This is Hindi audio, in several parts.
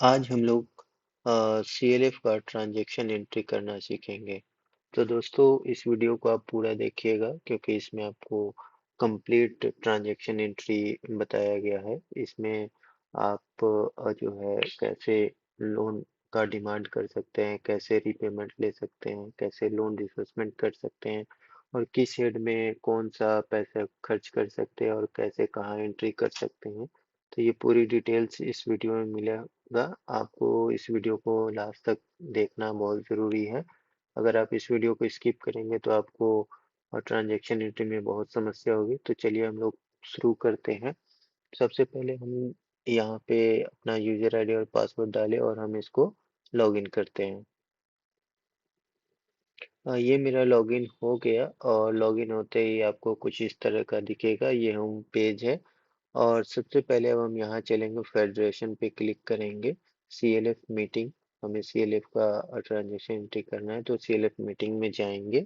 आज हम लोग सीएलएफ का ट्रांजैक्शन एंट्री करना सीखेंगे। तो दोस्तों इस वीडियो को आप पूरा देखिएगा क्योंकि इसमें आपको कंप्लीट ट्रांजैक्शन एंट्री बताया गया है। इसमें आप जो है कैसे लोन का डिमांड कर सकते हैं, कैसे रीपेमेंट ले सकते हैं, कैसे लोन डिसबर्समेंट कर सकते हैं और किस हेड में कौन सा पैसा खर्च कर सकते हैं और कैसे कहाँ एंट्री कर सकते हैं। तो ये पूरी डिटेल्स इस वीडियो में मिलेगा। आपको इस वीडियो को लास्ट तक देखना बहुत ज़रूरी है। अगर आप इस वीडियो को स्किप करेंगे तो आपको ट्रांजैक्शन एंट्री में बहुत समस्या होगी। तो चलिए हम लोग शुरू करते हैं। सबसे पहले हम यहाँ पे अपना यूजर आईडी और पासवर्ड डालें और हम इसको लॉगिन करते हैं। ये मेरा लॉगिन हो गया और लॉगिन होते ही आपको कुछ इस तरह का दिखेगा। ये होम पेज है और सबसे पहले अब हम यहाँ चलेंगे, फेडरेशन पे क्लिक करेंगे। सीएलएफ मीटिंग, हमें सीएलएफ का ट्रांजेक्शन एंट्री करना है तो सीएलएफ मीटिंग में जाएंगे।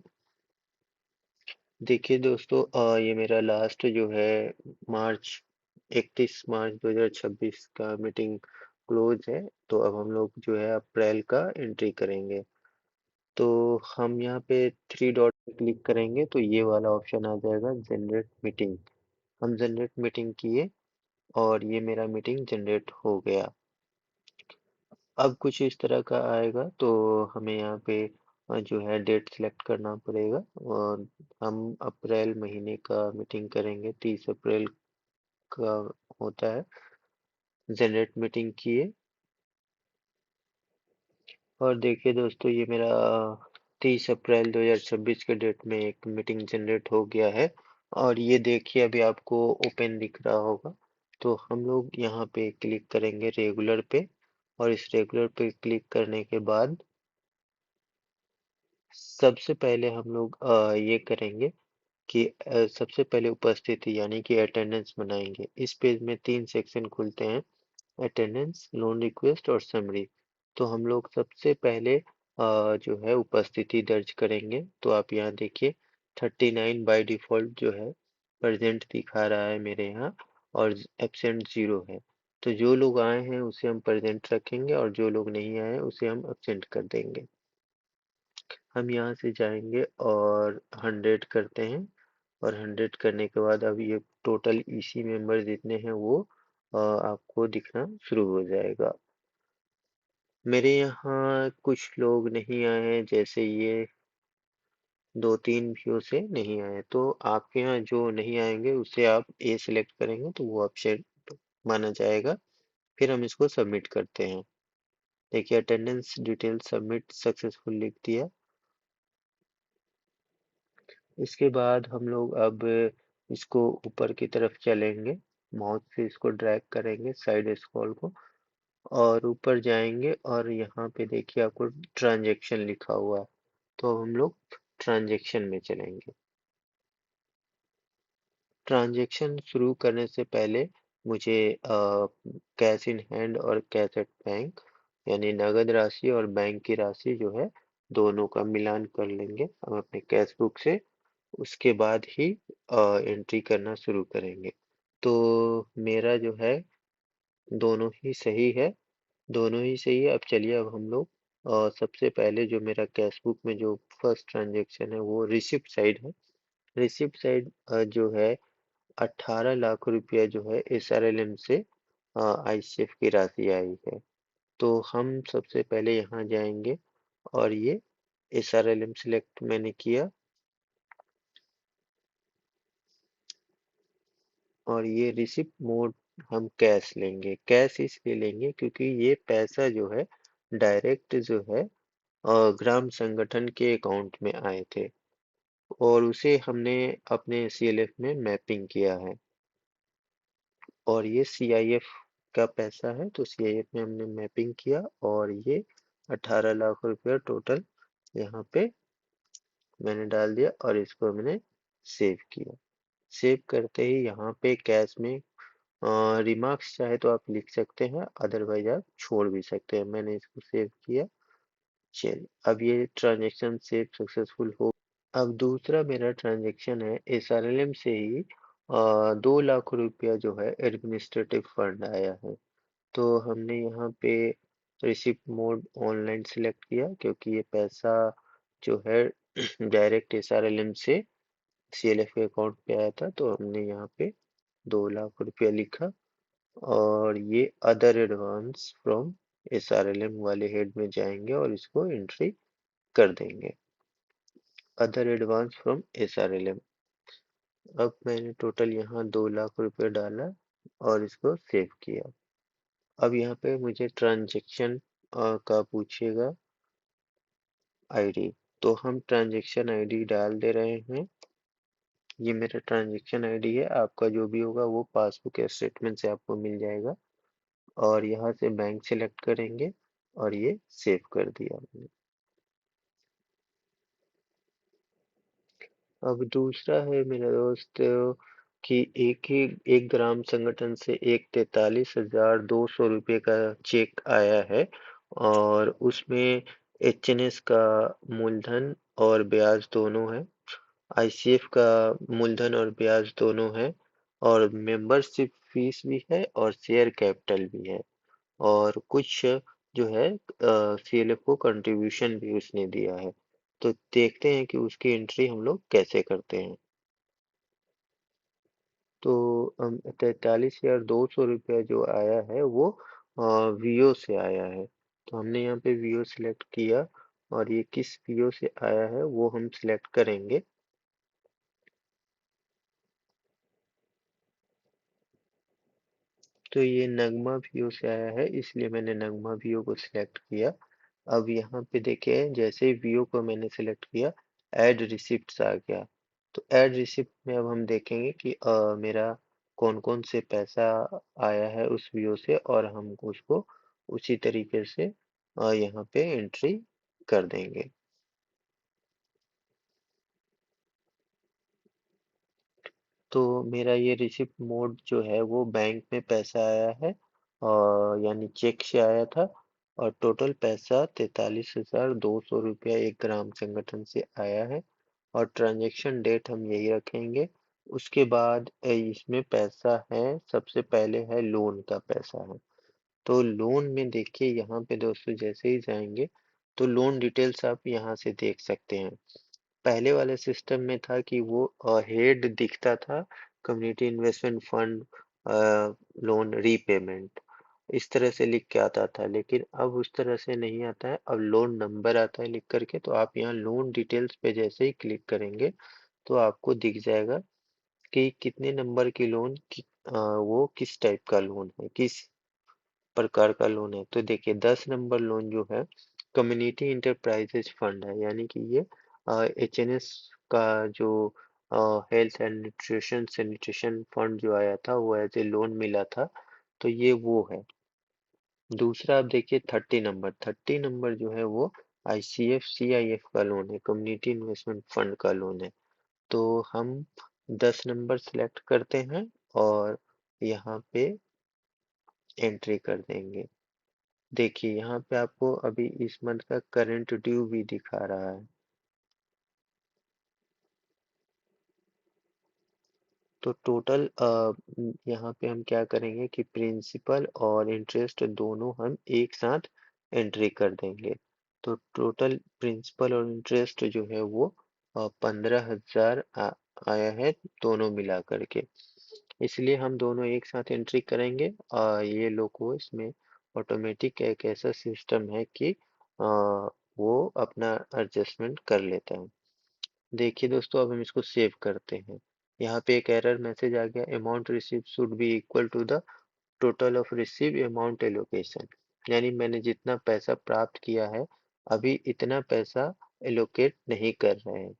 देखिए दोस्तों, ये मेरा लास्ट जो है मार्च 31 मार्च 2026 का मीटिंग क्लोज है। तो अब हम लोग जो है अप्रैल का एंट्री करेंगे। तो हम यहाँ पे थ्री डॉट क्लिक करेंगे तो ये वाला ऑप्शन आ जाएगा, जनरेट मीटिंग। हम जनरेट मीटिंग किए और ये मेरा मीटिंग जनरेट हो गया। अब कुछ इस तरह का आएगा तो हमें यहाँ पे जो है डेट सेलेक्ट करना पड़ेगा और हम अप्रैल महीने का मीटिंग करेंगे। 30 अप्रैल का होता है। जनरेट मीटिंग किए और देखिए दोस्तों, ये मेरा 30 अप्रैल 2026 के डेट में एक मीटिंग जनरेट हो गया है। और ये देखिए अभी आपको ओपन दिख रहा होगा। तो हम लोग यहाँ पे क्लिक करेंगे रेगुलर पे और इस रेगुलर पे क्लिक करने के बाद सबसे पहले हम लोग ये करेंगे कि सबसे पहले उपस्थिति यानी कि अटेंडेंस बनाएंगे। इस पेज में तीन सेक्शन खुलते हैं, अटेंडेंस, लोन रिक्वेस्ट और समरी। तो हम लोग सबसे पहले जो है उपस्थिति दर्ज करेंगे। तो आप यहाँ देखिए 39 बाय डिफॉल्ट जो है प्रेजेंट दिखा रहा है मेरे यहाँ और एब्सेंट 0 है। तो जो लोग आए हैं उसे हम प्रेजेंट रखेंगे और जो लोग नहीं आए हैं उसे हम एब्सेंट कर देंगे। हम यहाँ से जाएंगे और 100 करते हैं और 100 करने के बाद अब ये टोटल ईसी मेंबर जितने हैं वो आपको दिखना शुरू हो जाएगा। मेरे यहाँ कुछ लोग नहीं आए हैं, जैसे ये 2-3 व्यू से नहीं आए। तो आपके यहाँ जो नहीं आएंगे उसे आप ए सिलेक्ट करेंगे तो वो ऑप्शन माना जाएगा। फिर हम इसको सबमिट करते हैं। देखिए अटेंडेंस डिटेल सबमिट सक्सेसफुल लिख दिया। इसके बाद हम लोग अब इसको ऊपर की तरफ चलेंगे, माउस से इसको ड्रैग करेंगे साइड स्क्रॉल को और ऊपर जाएंगे और यहाँ पे देखिए आपको ट्रांजैक्शन लिखा हुआ है। तो अब हम लोग ट्रांजैक्शन में चलेंगे। ट्रांजैक्शन शुरू करने से पहले मुझे कैश इन हैंड और कैश एट बैंक यानी नगद राशि और बैंक की राशि जो है दोनों का मिलान कर लेंगे हम अपने कैश बुक से। उसके बाद ही एंट्री करना शुरू करेंगे। तो मेरा जो है दोनों ही सही है, दोनों ही सही है। अब चलिए अब हम लोग सबसे पहले जो मेरा कैश बुक में जो फर्स्ट ट्रांजैक्शन है वो रिसिप्ट साइड है। रिसिप्ट साइड जो है 18 लाख रुपया जो है एसआरएलएम से आईसीएफ की राशि आई है। तो हम सबसे पहले यहाँ जाएंगे और ये एसआरएलएम सिलेक्ट मैंने किया और ये रिसिप्ट मोड हम कैश लेंगे। कैश इसलिए लेंगे क्योंकि ये पैसा जो है डायरेक्ट जो है ग्राम संगठन के अकाउंट में आए थे और उसे हमने अपने सीएलएफ में मैपिंग किया है। और ये सीआईएफ का पैसा है तो सीआईएफ में हमने मैपिंग किया और ये 18 लाख रुपया टोटल यहाँ पे मैंने डाल दिया और इसको मैंने सेव किया। सेव करते ही यहाँ पे कैश में रिमार्क्स चाहे तो आप लिख सकते हैं, अदरवाइज आप छोड़ भी सकते हैं। मैंने इसको सेव किया। चलिए अब ये ट्रांजैक्शन सेव सक्सेसफुल हो। अब दूसरा मेरा ट्रांजैक्शन है एसआरएलएम से ही 2 लाख रुपया जो है एडमिनिस्ट्रेटिव फंड आया है। तो हमने यहाँ पे रिसिप्ट मोड ऑनलाइन सिलेक्ट किया क्योंकि ये पैसा जो है डायरेक्ट एसआरएलएम से सीएलएफ के अकाउंट पे आया था, तो हमने यहाँ पे 2 लाख रुपया लिखा और ये अदर एडवांस फ्रॉम एसआरएलएम वाले हेड में जाएंगे और इसको एंट्री कर देंगे, अदर एडवांस फ्रॉम एसआरएलएम। अब मैंने टोटल यहाँ 2 लाख रुपये डाला और इसको सेव किया। अब यहाँ पे मुझे ट्रांजेक्शन का पूछेगा आईडी, तो हम ट्रांजेक्शन आईडी डाल दे रहे हैं। ये मेरा ट्रांजेक्शन आईडी है, आपका जो भी होगा वो पासबुक स्टेटमेंट से आपको मिल जाएगा। और यहाँ से बैंक सेलेक्ट करेंगे और ये सेव कर दिया हमने। अब दूसरा है मेरा दोस्त कि एक ग्राम संगठन से एक 43,200 रुपये का चेक आया है और उसमें एचएनएस का मूलधन और ब्याज दोनों है, आईसीएफ का मूलधन और ब्याज दोनों है, और मेंबरशिप फीस भी है और शेयर कैपिटल भी है, और कुछ जो है सीएलएफ को कंट्रीब्यूशन भी उसने दिया है। तो देखते हैं कि उसकी एंट्री हम लोग कैसे करते हैं। तो 43,200 रुपया जो आया है वो वीओ से आया है, तो हमने यहाँ पे वीओ सिलेक्ट किया और ये किस वीओ से आया है वो हम सिलेक्ट करेंगे। तो ये नगमा वीओ से आया है, इसलिए मैंने नगमा वीओ को सिलेक्ट किया। अब यहाँ पे देखें, जैसे ही वीओ को मैंने सिलेक्ट किया ऐड रिसिप्ट्स आ गया। तो ऐड रिसिप्ट में अब हम देखेंगे कि मेरा कौन कौन से पैसा आया है उस वीओ से, और हम उसको उसी तरीके से यहाँ पे एंट्री कर देंगे। तो मेरा ये रिसिप्ट मोड जो है वो बैंक में पैसा आया है और यानी चेक से आया था, और टोटल पैसा 43,200 रुपया एक ग्राम संगठन से आया है, और ट्रांजैक्शन डेट हम यही रखेंगे। उसके बाद इसमें पैसा है, सबसे पहले है लोन का पैसा है। तो लोन में देखिए यहाँ पे दोस्तों जैसे ही जाएंगे तो लोन डिटेल्स आप यहाँ से देख सकते हैं। पहले वाले सिस्टम में था कि वो हेड दिखता था, community investment fund loan repayment, इस तरह से लिख के आता था, लेकिन अब उस तरह से नहीं आता है, अब लोन नंबर आता है लिख करके। तो आप यहाँ लोन डिटेल्स पे जैसे ही क्लिक करेंगे तो आपको दिख जाएगा कि कितने नंबर की लोन वो किस टाइप का लोन है, किस प्रकार का लोन है। तो देखिए 10 नंबर लोन जो है कम्युनिटी इंटरप्राइजेज फंड है, यानी कि ये एचएनएस का जो health and nutrition sanitation fund जो आया था वो एज ए लोन मिला था, तो ये वो है। दूसरा आप देखिए 30 नंबर, 30 नंबर जो है वो आईसीएफ सीआईएफ का लोन है, कम्युनिटी इन्वेस्टमेंट फंड का लोन है। तो हम 10 नंबर सेलेक्ट करते हैं और यहाँ पे एंट्री कर देंगे। देखिए यहाँ पे आपको अभी इस मंथ का करंट ड्यू भी दिखा रहा है। तो टोटल यहाँ पे हम क्या करेंगे कि प्रिंसिपल और इंटरेस्ट दोनों हम एक साथ एंट्री कर देंगे। तो टोटल प्रिंसिपल और इंटरेस्ट जो है वो 15,000 आया है दोनों मिला करके, इसलिए हम दोनों एक साथ एंट्री करेंगे। ये लोगों इसमें ऑटोमेटिक एक ऐसा सिस्टम है कि वो अपना एडजस्टमेंट कर लेता है। देखिए दोस्तों अब हम इसको सेव करते हैं। यहाँ पे एक एरर मैसेज आ गया, amount receive should be equal to the total of receive amount allocation, यानी मैंने जितना पैसा प्राप्त किया है अभी इतना पैसा एलोकेट नहीं कर रहे हैं,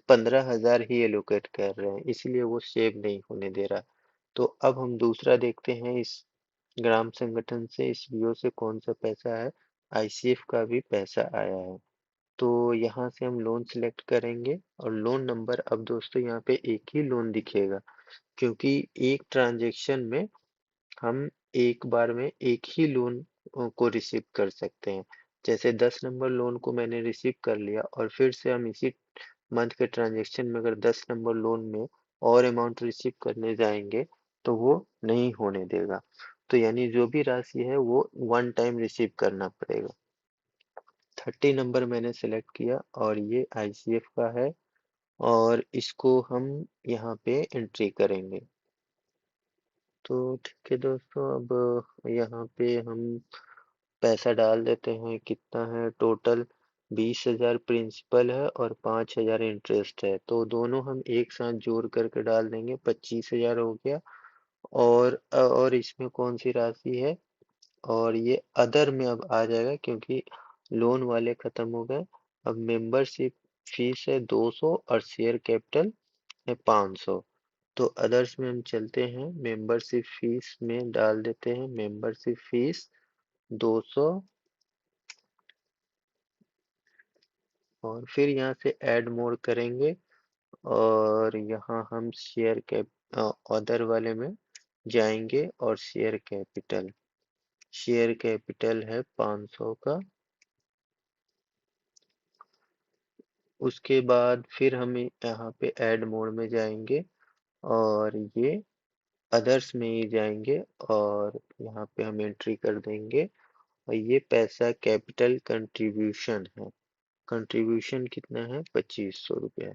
15,000 ही एलोकेट कर रहे हैं, इसलिए वो सेव नहीं होने दे रहा। तो अब हम दूसरा देखते हैं, इस ग्राम संगठन से इस वीओ से कौन सा पैसा है, आईसीएफ का भी पैसा आया है। तो यहाँ से हम लोन सिलेक्ट करेंगे और लोन नंबर, अब दोस्तों यहाँ पे एक ही लोन दिखेगा क्योंकि एक ट्रांजेक्शन में हम एक बार में एक ही लोन को रिसीव कर सकते हैं। जैसे 10 नंबर लोन को मैंने रिसीव कर लिया और फिर से हम इसी मंथ के ट्रांजेक्शन में अगर 10 नंबर लोन में और अमाउंट रिसीव करने जाएंगे तो वो नहीं होने देगा। तो यानी जो भी राशि है वो वन टाइम रिसीव करना पड़ेगा। 30 नंबर मैंने सेलेक्ट किया और ये आईसीएफ का है और इसको हम यहाँ पे एंट्री करेंगे। तो ठीक है दोस्तों, अब यहाँ पे हम पैसा डाल देते हैं। कितना है टोटल? 20,000 प्रिंसिपल है और 5,000 इंटरेस्ट है, तो दोनों हम एक साथ जोड़ करके डाल देंगे। 25,000 हो गया। और इसमें कौन सी राशि है? और ये अदर में अब आ जाएगा क्योंकि लोन वाले खत्म हो गए। अब मेंबरशिप फीस है 200 और शेयर कैपिटल है 500। तो अदर्स में हम चलते हैं, मेंबरशिप फीस में डाल देते हैं मेंबरशिप फीस 200 और फिर यहाँ से ऐड मोर करेंगे और यहाँ हम शेयर कैप अदर वाले में जाएंगे और शेयर कैपिटल है 500 का। उसके बाद फिर हम यहाँ पे ऐड मोड में जाएंगे और ये अदर्स में ही जाएंगे और यहाँ पे हम एंट्री कर देंगे और ये पैसा कैपिटल कंट्रीब्यूशन है। कंट्रीब्यूशन कितना है? 2500 रुपया।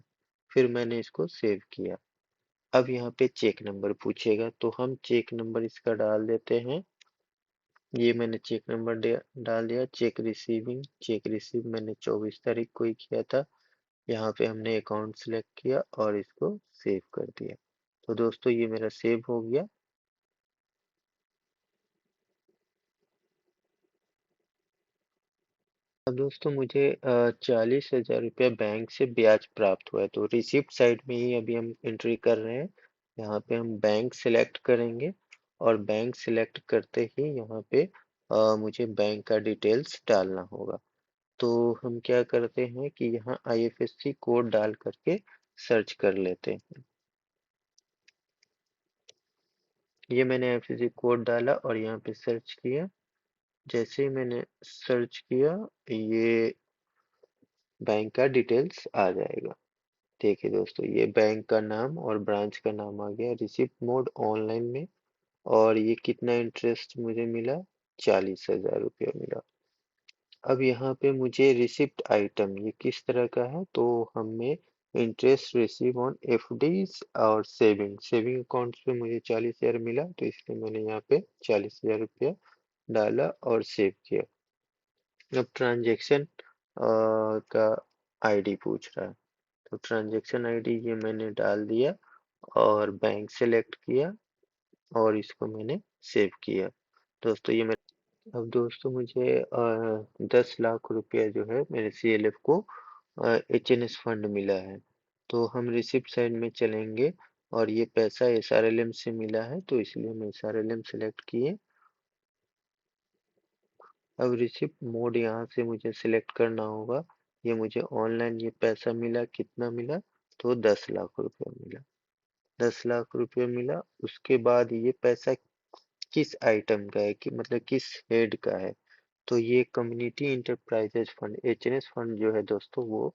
फिर मैंने इसको सेव किया। अब यहाँ पे चेक नंबर पूछेगा तो हम चेक नंबर इसका डाल देते हैं। ये मैंने चेक नंबर डाल दिया। चेक रिसीव मैंने 24 तारीख को ही किया था। यहाँ पे हमने अकाउंट सिलेक्ट किया और इसको सेव कर दिया। तो दोस्तों ये मेरा सेव हो गया। अब दोस्तों मुझे 40,000 रुपया बैंक से ब्याज प्राप्त हुआ है, तो रिसिप्ट साइड में ही अभी हम एंट्री कर रहे हैं। यहाँ पे हम बैंक सिलेक्ट करेंगे और बैंक सिलेक्ट करते ही यहाँ पे मुझे बैंक का डिटेल्स डालना होगा। तो हम क्या करते हैं कि यहाँ आईएफएससी कोड डाल करके सर्च कर लेते हैं। ये मैंने आईएफएससी कोड डाला और यहाँ पे सर्च किया। जैसे ही मैंने सर्च किया ये बैंक का डिटेल्स आ जाएगा। देखिए दोस्तों, ये बैंक का नाम और ब्रांच का नाम आ गया। रिसिप्ट मोड ऑनलाइन में और ये कितना इंटरेस्ट मुझे मिला? 40,000 रुपया मिला। अब यहाँ पे मुझे रिसिप्ट आइटम ये किस तरह का है, तो हमें इंटरेस्ट रिसीव ऑन एफडीज और सेविंग अकाउंट्स पे मुझे 40,000 मिला, तो इसलिए मैंने यहाँ पे 40,000 रुपया डाला और सेव किया। अब ट्रांजैक्शन का आईडी पूछ रहा है, तो ट्रांजैक्शन आईडी ये मैंने डाल दिया और बैंक सेलेक्ट किया और इसको मैंने सेव किया। दोस्तों ये मैं अब दोस्तों मुझे 10 लाख रुपया जो है मेरे सीएलएफ को एचएनएस फंड मिला है। तो हम रिसिप्ट साइड में चलेंगे और ये पैसा एसआरएलएम से मिला है, तो इसलिए हम एसआरएलएम सेलेक्ट किए। अब रिसिप्ट मोड यहाँ से मुझे सिलेक्ट करना होगा। ये मुझे ऑनलाइन ये पैसा मिला, कितना मिला? तो 10 लाख रुपया मिला। 10 लाख रुपया मिला। उसके बाद ये पैसा किस आइटम का है, कि मतलब किस हेड का है? तो ये कम्युनिटी इंटरप्राइजेज फंड एचएनएस फंड जो है दोस्तों, वो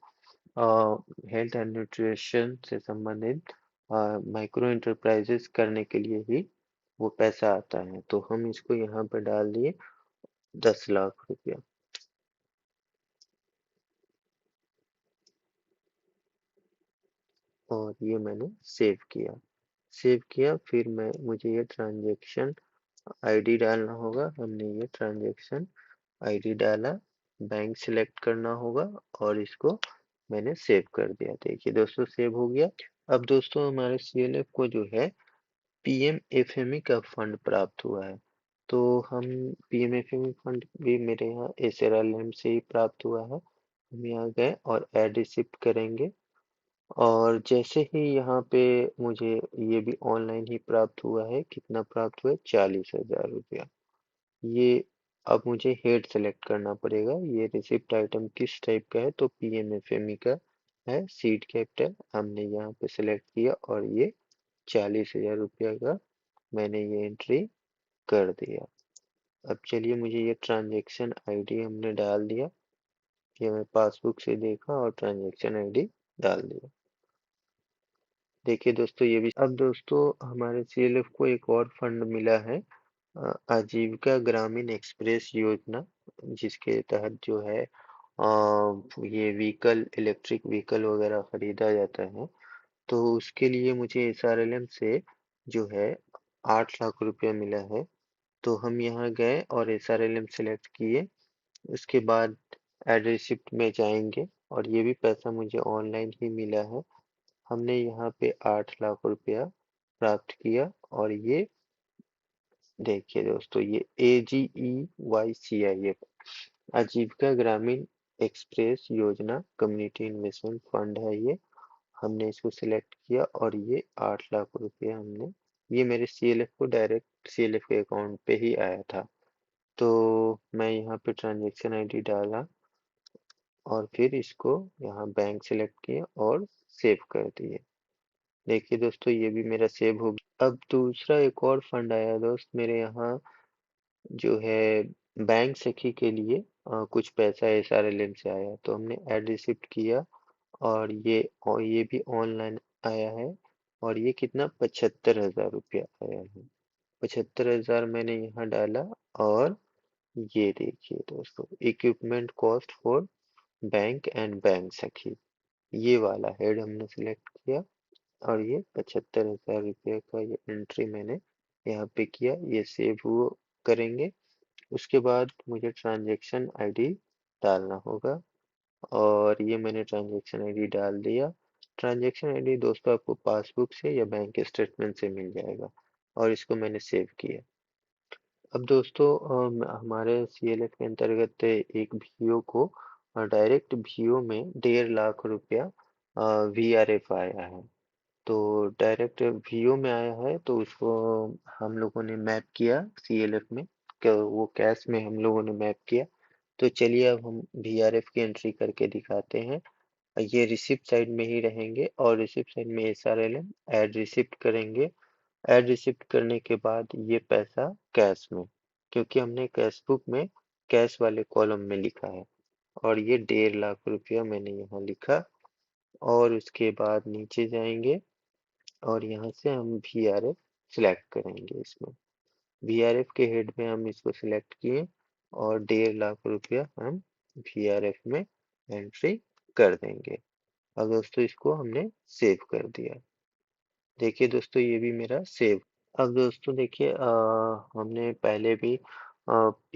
हेल्थ एंड न्यूट्रिशन से संबंधित माइक्रो इंटरप्राइजेज करने के लिए ही वो पैसा आता है। तो हम इसको यहाँ पे डाल दिए 10 लाख रुपया और ये मैंने सेव किया। फिर मुझे ये ट्रांजैक्शन आईडी डालना होगा। हमने ये ट्रांजैक्शन आईडी डाला, बैंक सिलेक्ट करना होगा और इसको मैंने सेव कर दिया। देखिए दोस्तों सेव हो गया। अब दोस्तों हमारे सीएलएफ को जो है पीएमएफएमई का फंड प्राप्त हुआ है। तो हम पीएमएफएमई फंड भी मेरे यहाँ एसआरएलएम से ही प्राप्त हुआ है। हम यहाँ गए और ऐड रिसिप्ट करेंगे और जैसे ही यहाँ पे मुझे ये भी ऑनलाइन ही प्राप्त हुआ है। कितना प्राप्त हुआ है? 40,000 रुपया। ये अब मुझे हेड सेलेक्ट करना पड़ेगा। ये रिसिप्ट आइटम किस टाइप का है, तो पीएमएफएमई का है, सीड कैपिटल हमने यहाँ पे सेलेक्ट किया और ये 40,000 रुपया का मैंने ये एंट्री कर दिया। अब चलिए, मुझे ये ट्रांजैक्शन आईडी हमने डाल दिया। ये मैं पासबुक से देखा और ट्रांजैक्शन आईडी डाल दिया। देखिए दोस्तों ये भी। अब दोस्तों हमारे सीएलएफ को एक और फंड मिला है आजीविका ग्रामीण एक्सप्रेस योजना, जिसके तहत जो है ये व्हीकल, इलेक्ट्रिक व्हीकल वगैरह खरीदा जाता है। तो उसके लिए मुझे एसआरएलएम से जो है 8 लाख रुपया मिला है। तो हम यहाँ गए और एसआरएलएम सेलेक्ट किए। उसके बाद एड रिसिप्ट में जाएंगे और ये भी पैसा मुझे ऑनलाइन ही मिला है। हमने यहाँ पे 8 लाख रुपया प्राप्त किया और ये देखिए दोस्तों, ये AGEYCIF आजीविका ग्रामीण एक्सप्रेस योजना कम्युनिटी इन्वेस्टमेंट फंड है ये। हमने इसको सिलेक्ट किया और ये 8 लाख रुपया हमने, ये मेरे सीएलएफ को डायरेक्ट सीएलएफ के अकाउंट पे ही आया था। तो मैं यहाँ पे ट्रांजेक्शन आईडी डाला और फिर इसको यहाँ बैंक सेलेक्ट किया और सेव कर दिए। देखिए दोस्तों, ये भी मेरा सेव हो गया। अब दूसरा एक और फंड आया दोस्त मेरे यहाँ, जो है बैंक सखी के लिए कुछ पैसा एसआरएलएम से आया, तो हमने एड रिसिप्ट किया और ये भी ऑनलाइन आया है। और ये कितना, 75,000 रुपया आया है। 75,000 मैंने यहाँ डाला और ये देखिए दोस्तों, equipment cost for bank and bank सखी, ये वाला हेड हमने सिलेक्ट किया और ये 75,000 रुपये का ये एंट्री मैंने यहाँ पे किया। ये सेव हुआ करेंगे। उसके बाद मुझे ट्रांजैक्शन आईडी डालना होगा और ये मैंने ट्रांजैक्शन आईडी डाल दिया। ट्रांजैक्शन आईडी दोस्तों आपको पासबुक से या बैंक स्टेटमेंट से मिल जाएगा और इसको मैंने सेव किया। अब दोस्तों हमारे सीएलएफ के अंतर्गत एक वीओ को डायरेक्ट वीओ में 1.5 लाख रुपया वीआरएफ आया है। तो डायरेक्ट वीओ में आया है तो उसको हम लोगों ने मैप किया सीएलएफ में, वो कैश में हम लोगों ने मैप किया। तो चलिए अब हम वीआरएफ की एंट्री करके दिखाते हैं। ये रिसिप्ट साइड में ही रहेंगे और रिसिप्ट साइड में एसआरएलएम ऐड रिसिप्ट करेंगे। ऐड रिसिप्ट करने के बाद ये पैसा कैश में, क्योंकि हमने कैश बुक में कैश वाले कॉलम में लिखा है, और ये 1.5 लाख रुपया मैंने यहाँ लिखा। और उसके बाद नीचे जाएंगे और यहाँ से हम वीआरएफ सिलेक्ट करेंगे। इसमें वीआरएफ के हेड में हम इसको सिलेक्ट किए और 1.5 लाख रुपया हम वीआरएफ में एंट्री कर देंगे। अब दोस्तों इसको हमने सेव कर दिया। देखिए दोस्तों, ये भी मेरा सेव। अब दोस्तों देखिए, हमने पहले भी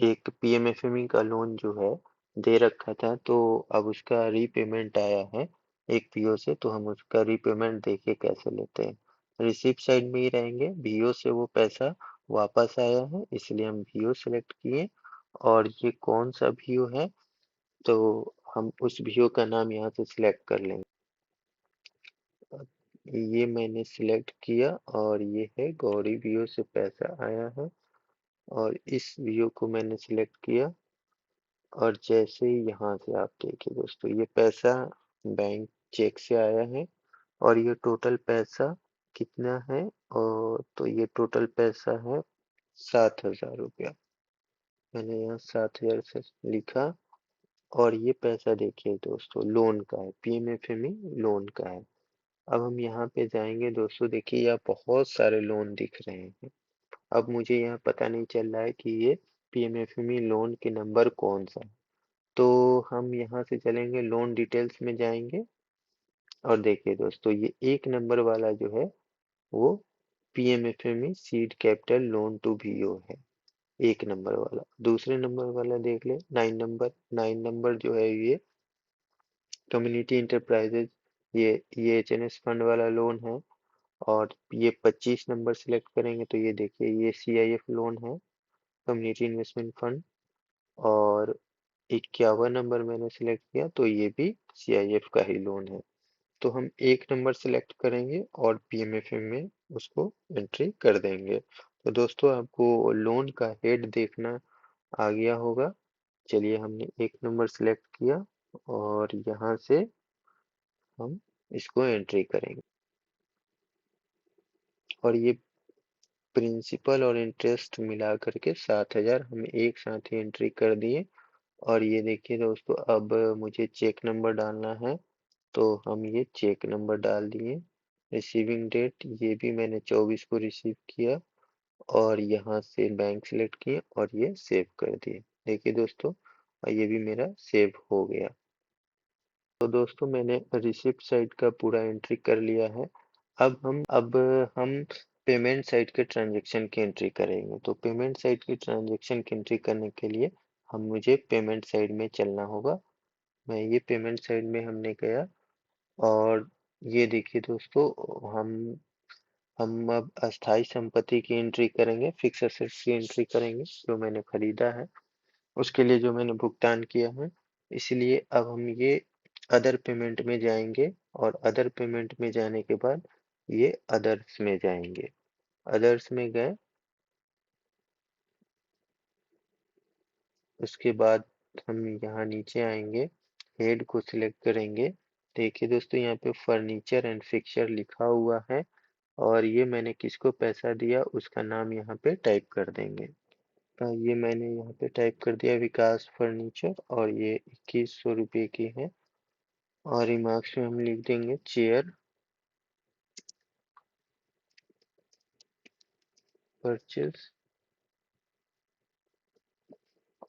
एक पीएमएफएमई का लोन जो है दे रखा था, तो अब उसका रीपेमेंट आया है एक पीओ से, तो हम उसका रीपेमेंट देखिए कैसे लेते हैं। रिसिप्ट साइड में ही रहेंगे, वीओ से वो पैसा वापस आया है इसलिए हम वीओ सेलेक्ट किए। और ये कौन सा वीओ है, तो हम उस वीओ का नाम यहाँ से सिलेक्ट कर लेंगे। ये मैंने सिलेक्ट किया और ये है गौरी वीओ से पैसा आया है। और इस वीओ को मैंने सिलेक्ट किया और जैसे ही यहाँ से आप देखिए दोस्तों, ये पैसा बैंक चेक से आया है और ये टोटल पैसा कितना है, और तो ये टोटल पैसा है 7,000 रुपया। मैंने यहाँ 7,000 से लिखा और ये पैसा देखिए दोस्तों लोन का है, पीएमएफएमई लोन का है। अब हम यहाँ पे जाएंगे दोस्तों, देखिए यहाँ बहुत सारे लोन दिख रहे हैं। अब मुझे यहाँ पता नहीं चल रहा है कि ये पीएमएफएमई लोन के नंबर कौन सा है। तो हम यहाँ से चलेंगे, लोन डिटेल्स में जाएंगे और देखिए दोस्तों, ये 1 नंबर वाला जो है वो PMFME seed capital loan to VO है, 1 नंबर वाला। दूसरे नंबर वाला देख ले, 9 नंबर जो है ये कम्युनिटी इंटरप्राइजेज, ये एचएनएस फंड वाला लोन है। और ये 25 नंबर सिलेक्ट करेंगे तो ये देखिए ये सीआईएफ लोन है, कम्युनिटी इन्वेस्टमेंट फंड। और 51 नंबर मैंने सिलेक्ट किया तो ये भी सीआईएफ का ही लोन है। तो हम 1 नंबर सिलेक्ट करेंगे और पीएमएफएम में उसको एंट्री कर देंगे। तो दोस्तों आपको लोन का हेड देखना आ गया होगा। चलिए, हमने 1 नंबर सिलेक्ट किया और यहाँ से हम इसको एंट्री करेंगे और ये प्रिंसिपल और इंटरेस्ट मिला करके 7,000 हम एक साथ ही एंट्री कर दिए। और ये देखिए दोस्तों, अब मुझे चेक नंबर डालना है तो हम ये चेक नंबर डाल दिए। रिसीविंग डेट ये भी मैंने 24 को रिसीव किया और यहाँ से बैंक सिलेक्ट किए और ये सेव कर दिए। देखिए दोस्तों, ये भी मेरा सेव हो गया। तो दोस्तों मैंने रिसिप्ट साइड का पूरा एंट्री कर लिया है। अब हम पेमेंट साइड के ट्रांजेक्शन की एंट्री करेंगे। तो पेमेंट साइड की ट्रांजेक्शन की एंट्री करने के लिए मुझे पेमेंट साइड में चलना होगा। मैं ये पेमेंट साइड में हमने गया और ये देखिए दोस्तों, हम हम अब अस्थाई संपत्ति की एंट्री करेंगे, फिक्स एसेट्स की एंट्री करेंगे जो मैंने खरीदा है, उसके लिए जो मैंने भुगतान किया है। इसलिए अब हम ये अदर पेमेंट में जाएंगे और अदर पेमेंट में जाने के बाद ये अदर्स में जाएंगे। अदर्स में गए, उसके बाद हम यहाँ नीचे आएंगे, हेड को सिलेक्ट करेंगे। देखिए दोस्तों, यहाँ पे फर्नीचर एंड फिक्सचर लिखा हुआ है और ये मैंने किसको पैसा दिया उसका नाम यहाँ पे टाइप कर देंगे। ये मैंने यहाँ पे टाइप कर दिया विकास फर्नीचर और ये 2100 रुपये की है। और रिमार्क्स में हम लिख देंगे chair purchase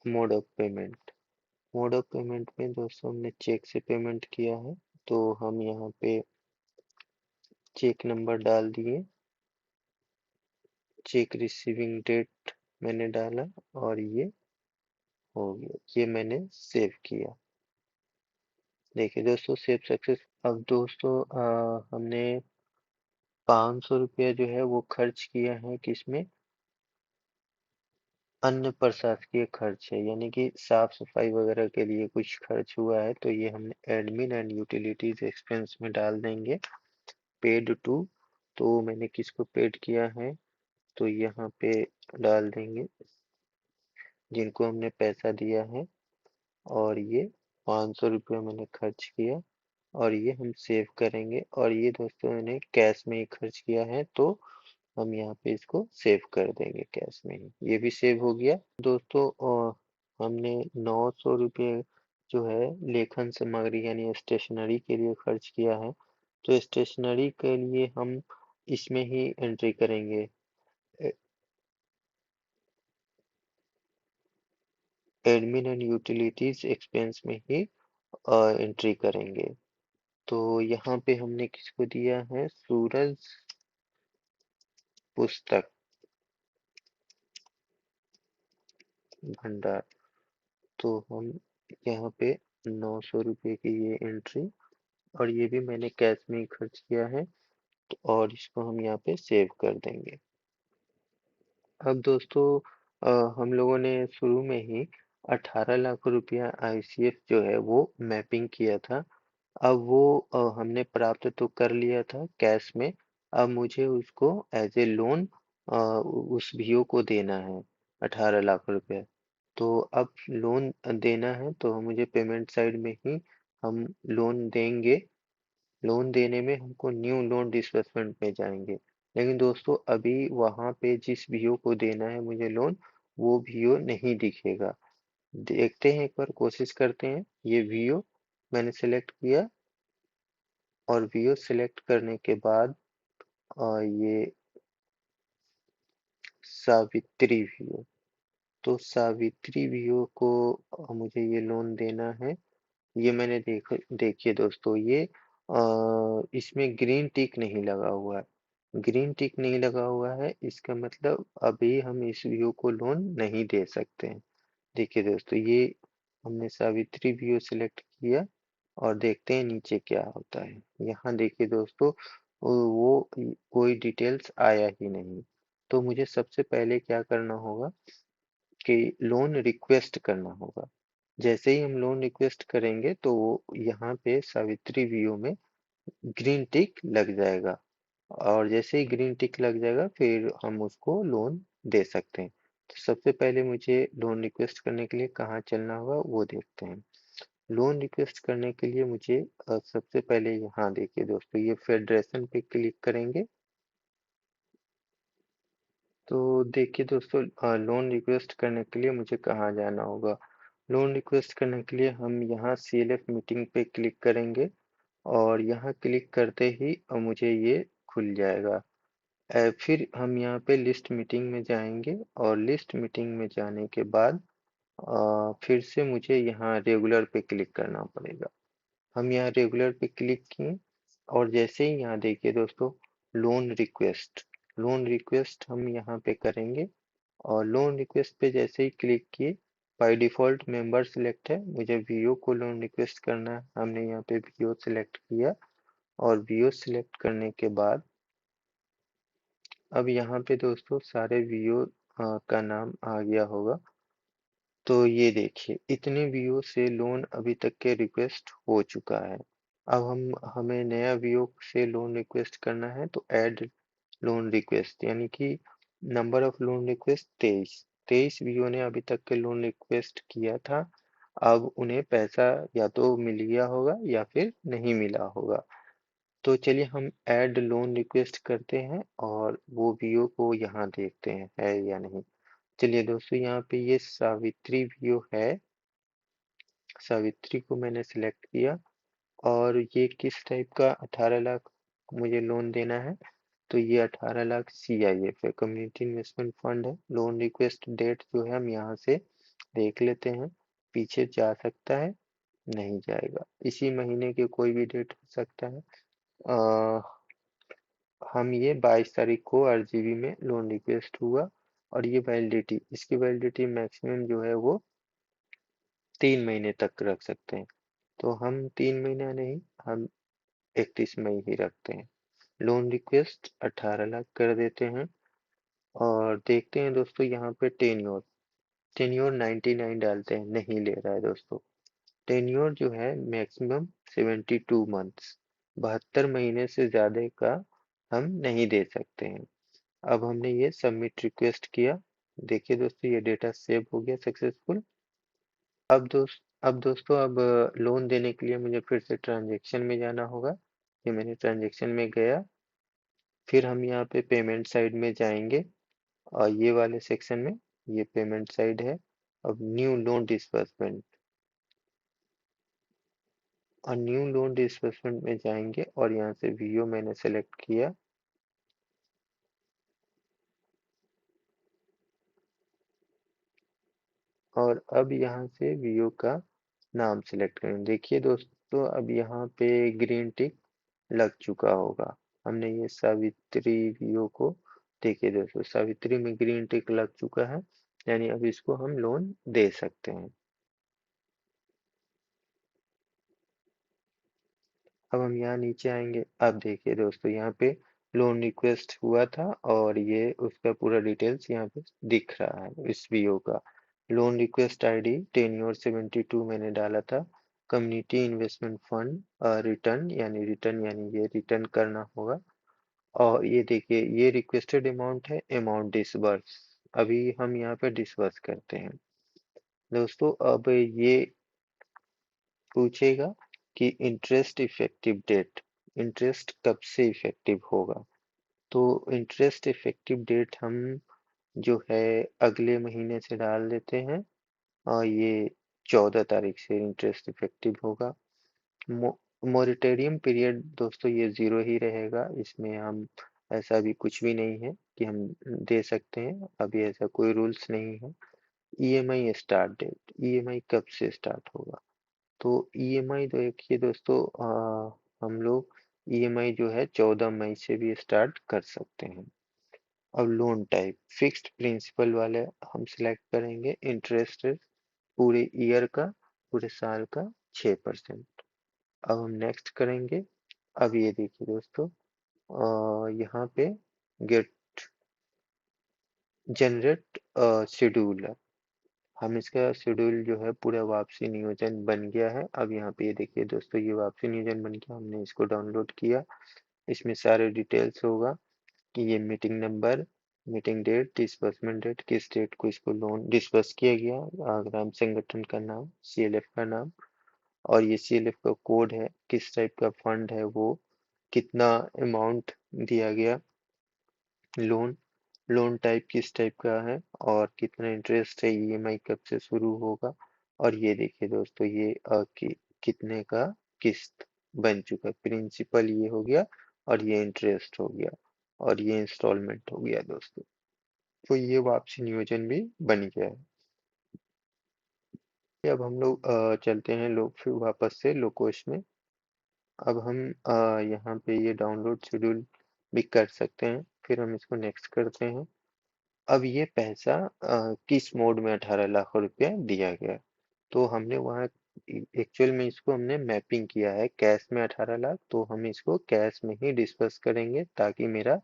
mode of payment. Mode of payment में दोस्तों हमने चेक से पेमेंट किया है, तो हम यहाँ पे चेक नंबर डाल दिए, चेक रिसीविंग डेट मैंने डाला और ये हो गया। ये मैंने सेव किया। देखिए दोस्तों, सेव सक्सेस। अब दोस्तों हमने 500 रुपया जो है वो खर्च किया है किसमें, अन्य प्रशासकीय खर्च है, यानी कि साफ सफाई वगैरह के लिए कुछ खर्च हुआ है, तो ये हमने एडमिन एंड यूटिलिटीज एक्सपेंस में डाल देंगे। पेड टू, तो मैंने किसको पेड किया है, तो यहाँ पे डाल देंगे जिनको हमने पैसा दिया है। और ये 500 रुपया मैंने खर्च किया और ये हम सेव करेंगे। और ये दोस्तों मैंने कैश में ही खर्च किया है, तो हम यहाँ पे इसको सेव कर देंगे कैश में ही। ये भी सेव हो गया। दोस्तों हमने 900 रुपये जो है लेखन सामग्री यानी स्टेशनरी के लिए खर्च किया है, तो स्टेशनरी के लिए हम इसमें ही एंट्री करेंगे, एडमिन एंड यूटिलिटीज एक्सपेंस में ही एंट्री करेंगे। तो यहाँ पे हमने किसको दिया है, सूरज पुस्तक भंडार। तो हम यहाँ पे 900 रुपये की ये एंट्री, और ये भी मैंने कैश में ही खर्च किया है, तो और इसको हम यहाँ पे सेव कर देंगे। अब दोस्तों हम लोगों ने शुरू में ही 18 लाख रुपया आईसीएफ जो है वो मैपिंग किया था। अब वो हमने प्राप्त तो कर लिया था कैश में। अब मुझे उसको एज ए लोन उस वीओ को देना है 18 लाख रुपए। तो अब लोन देना है तो मुझे पेमेंट साइड में ही हम लोन देंगे। लोन देने में हमको न्यू लोन डिस्बर्समेंट में जाएंगे, लेकिन दोस्तों अभी वहाँ पे जिस वीओ को देना है मुझे लोन, वो वीओ नहीं दिखेगा। देखते हैं, एक बार कोशिश करते हैं। ये वीओ मैंने सेलेक्ट किया और वीओ सिलेक्ट करने के बाद ये सावित्री वीओ, तो सावित्री वीओ को मुझे ये लोन देना है। ये मैंने देखिए दोस्तों, ये इसमें ग्रीन टिक नहीं लगा हुआ है। ग्रीन टिक नहीं लगा हुआ है, इसका मतलब अभी हम इस वीओ को लोन नहीं दे सकते हैं। देखिए दोस्तों, ये हमने सावित्री वीओ सिलेक्ट किया और देखते हैं नीचे क्या होता है। यहाँ देखिए दोस्तों, वो कोई डिटेल्स आया ही नहीं। तो मुझे सबसे पहले क्या करना होगा कि लोन रिक्वेस्ट करना होगा। जैसे ही हम लोन रिक्वेस्ट करेंगे तो वो यहाँ पे सावित्री वीओ में ग्रीन टिक लग जाएगा, और जैसे ही ग्रीन टिक लग जाएगा फिर हम उसको लोन दे सकते हैं। तो सबसे पहले मुझे लोन रिक्वेस्ट करने के लिए कहाँ चलना होगा वो देखते हैं। लोन रिक्वेस्ट करने के लिए मुझे सबसे पहले यहाँ देखिए दोस्तों, ये फेडरेशन पे क्लिक करेंगे। तो देखिए दोस्तों, लोन रिक्वेस्ट करने के लिए मुझे कहाँ जाना होगा। लोन रिक्वेस्ट करने के लिए हम यहाँ सीएलएफ मीटिंग पे क्लिक करेंगे और यहाँ क्लिक करते ही मुझे ये खुल जाएगा। फिर हम यहाँ पे लिस्ट मीटिंग में जाएंगे और लिस्ट मीटिंग में जाने के बाद फिर से मुझे यहाँ रेगुलर पे क्लिक करना पड़ेगा। हम यहाँ रेगुलर पे क्लिक किए और जैसे ही यहाँ देखिए दोस्तों, लोन रिक्वेस्ट हम यहाँ पे करेंगे और लोन रिक्वेस्ट पे जैसे ही क्लिक किए, बाय डिफॉल्ट मेंबर सिलेक्ट है, मुझे वीओ को लोन रिक्वेस्ट करना है। हमने यहाँ पे वीओ सिलेक्ट किया और वीओ सिलेक्ट करने के बाद अब यहाँ पे दोस्तों सारे वीओ का नाम आ गया होगा। तो ये देखिए, इतने वीओ से लोन अभी तक के रिक्वेस्ट हो चुका है। अब हमें नया वीओ से लोन रिक्वेस्ट करना है, तो ऐड लोन रिक्वेस्ट, यानी कि number of loan request 23 VO ने अभी तक के लोन रिक्वेस्ट किया था। अब उन्हें पैसा या तो मिल गया होगा या फिर नहीं मिला होगा। तो चलिए हम ऐड लोन रिक्वेस्ट करते हैं और वो वीओ को यहाँ देखते हैं है या नहीं। चलिए दोस्तों, यहाँ पे ये सावित्री वीओ है। सावित्री को मैंने सिलेक्ट किया और ये किस टाइप का 18 लाख मुझे लोन देना है। तो ये 18 लाख CIF है, कम्युनिटी इन्वेस्टमेंट फंड है। लोन रिक्वेस्ट डेट जो है हम यहाँ से देख लेते हैं। पीछे जा सकता है, नहीं जाएगा, इसी महीने के कोई भी डेट हो सकता है। हम ये 22 तारीख को RGB में लोन रिक्वेस्ट हुआ और ये वैलिडिटी, इसकी वैलिडिटी मैक्सिमम जो है वो 3 महीने तक रख सकते हैं। तो हम 3 महीना नहीं, हम 31 मई ही रखते हैं। लोन रिक्वेस्ट 18 लाख कर देते हैं और देखते हैं दोस्तों यहाँ पे टेन्योर 99 डालते हैं, नहीं ले रहा है दोस्तों। टेन्योर जो है मैक्सिमम 72 मंथ्स, 72 महीने से ज्यादा का हम नहीं दे सकते हैं। अब हमने ये सबमिट रिक्वेस्ट किया, देखिए दोस्तों ये डेटा सेव हो गया सक्सेसफुल। अब दोस्तों, अब लोन देने के लिए मुझे फिर से ट्रांजेक्शन में जाना होगा। ये मैंने ट्रांजेक्शन में गया, फिर हम यहाँ पे पेमेंट साइड में जाएंगे और ये वाले सेक्शन में ये पेमेंट साइड है। अब न्यू लोन डिसबर्समेंट, और न्यू लोन डिसबर्समेंट में जाएंगे और यहाँ से वीओ मैंने सेलेक्ट किया और अब यहाँ से वीओ का नाम सेलेक्ट करें। देखिए दोस्तों, अब यहाँ पे ग्रीन टिक लग चुका होगा। हमने ये सावित्री वीओ को, देखिए दोस्तों सावित्री में ग्रीन टिक लग चुका है, यानी अब इसको हम लोन दे सकते हैं। अब हम यहाँ नीचे आएंगे, अब देखिए दोस्तों यहाँ पे लोन रिक्वेस्ट हुआ था और ये उसका पूरा डिटेल्स यहाँ पे दिख रहा है इस वीओ का। लोन रिक्वेस्ट आईडी टेन्योर 72 मैंने डाला था। कम्युनिटी इन्वेस्टमेंट फंड रिटर्न यानी ये रिटर्न करना होगा। और ये देखिए ये रिक्वेस्टेड अमाउंट है, अमाउंट डिसबर्स, अभी हम यहाँ पे डिसबर्स करते हैं। दोस्तों अब ये पूछेगा कि इंटरेस्ट इफेक्टिव डेट, इंटरेस्ट कब से इफेक्टिव होगा। तो इंटरेस्ट इफेक्टिव डेट हम जो है अगले महीने से डाल देते हैं और ये 14 तारीख से इंटरेस्ट इफेक्टिव होगा। मोरिटेरियम पीरियड दोस्तों ये 0 ही रहेगा, इसमें हम ऐसा भी कुछ भी नहीं है कि हम दे सकते हैं, अभी ऐसा कोई रूल्स नहीं है। EMI स्टार्ट डेट, EMI कब से स्टार्ट होगा। तो EMI देखिए दोस्तों, हम लोग EMI जो है 14 मई से भी स्टार्ट कर सकते हैं। अब लोन टाइप फिक्स्ड प्रिंसिपल वाले हम सिलेक्ट करेंगे। इंटरेस्ट रेट पूरे ईयर का, पूरे साल का 6%। अब हम नेक्स्ट करेंगे। अब ये देखिए दोस्तों, यहाँ पे गेट जनरेट शेड्यूल, हम इसका शेड्यूल जो है पूरा वापसी नियोजन बन गया है। अब यहाँ पे ये देखिए दोस्तों, ये वापसी नियोजन बन गया, हमने इसको डाउनलोड किया। इसमें सारे डिटेल्स होगा कि ये meeting number, meeting date, disbursement date, किस डेट को इसको लोन डिसबर्स किया गया, ग्राम संगठन का नाम, CLF का नाम, और ये CLF का कोड है, किस टाइप का फंड है वो, कितना अमाउंट दिया गया, लोन लोन टाइप किस टाइप का है और कितना इंटरेस्ट है, EMI कब से शुरू होगा। और ये देखिए दोस्तों, ये कितने का किस्त बन चुका है, प्रिंसिपल ये हो गया और ये इंटरेस्ट हो गया। और ये इंस्टॉलमेंट हो गया दोस्तों। तो ये वापसी नियोजन भी बन गया है। अब हम लोग चलते हैं लोग फिर वापस से लोकोश में। अब हम यहाँ पे ये डाउनलोड शेड्यूल भी कर सकते हैं। फिर हम इसको नेक्स्ट करते हैं। अब ये पैसा किस मोड में 18 लाख रुपया दिया गया, तो हमने वहाँ एक्चुअल में इसको हमने मैपिंग किया है कैश में 18 लाख, तो हम इसको कैश में ही डिस्कस करेंगे ताकि मेरा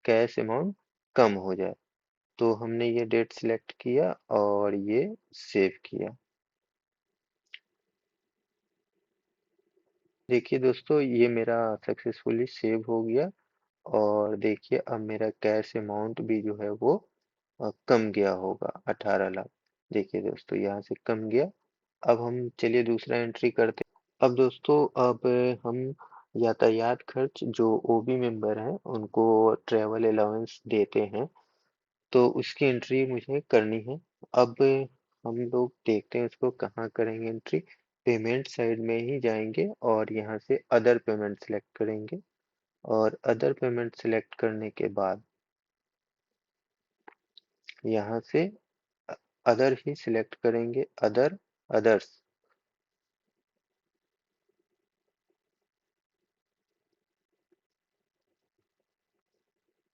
कैश अमाउंट कम हो जाए। तो हमने ये डेट सिलेक्ट किया और ये सेव किया। देखिए दोस्तों, ये मेरा सक्सेसफुली सेव हो गया और देखिए अब मेरा कैश अमाउंट भी जो है वो कम गया होगा 18 लाख। देखिए दोस्तों यहाँ से कम गया। अब हम चलिए दूसरा एंट्री करते हैं। अब दोस्तों अब हम यातायात खर्च जो ओबी मेंबर हैं उनको ट्रैवल अलाउंस देते हैं, तो उसकी एंट्री मुझे करनी है। अब हम लोग देखते हैं उसको कहाँ करेंगे एंट्री। पेमेंट साइड में ही जाएंगे और यहाँ से अदर पेमेंट सेलेक्ट करेंगे और अदर पेमेंट सेलेक्ट करने के बाद यहाँ से अदर ही सिलेक्ट करेंगे, अदर्स।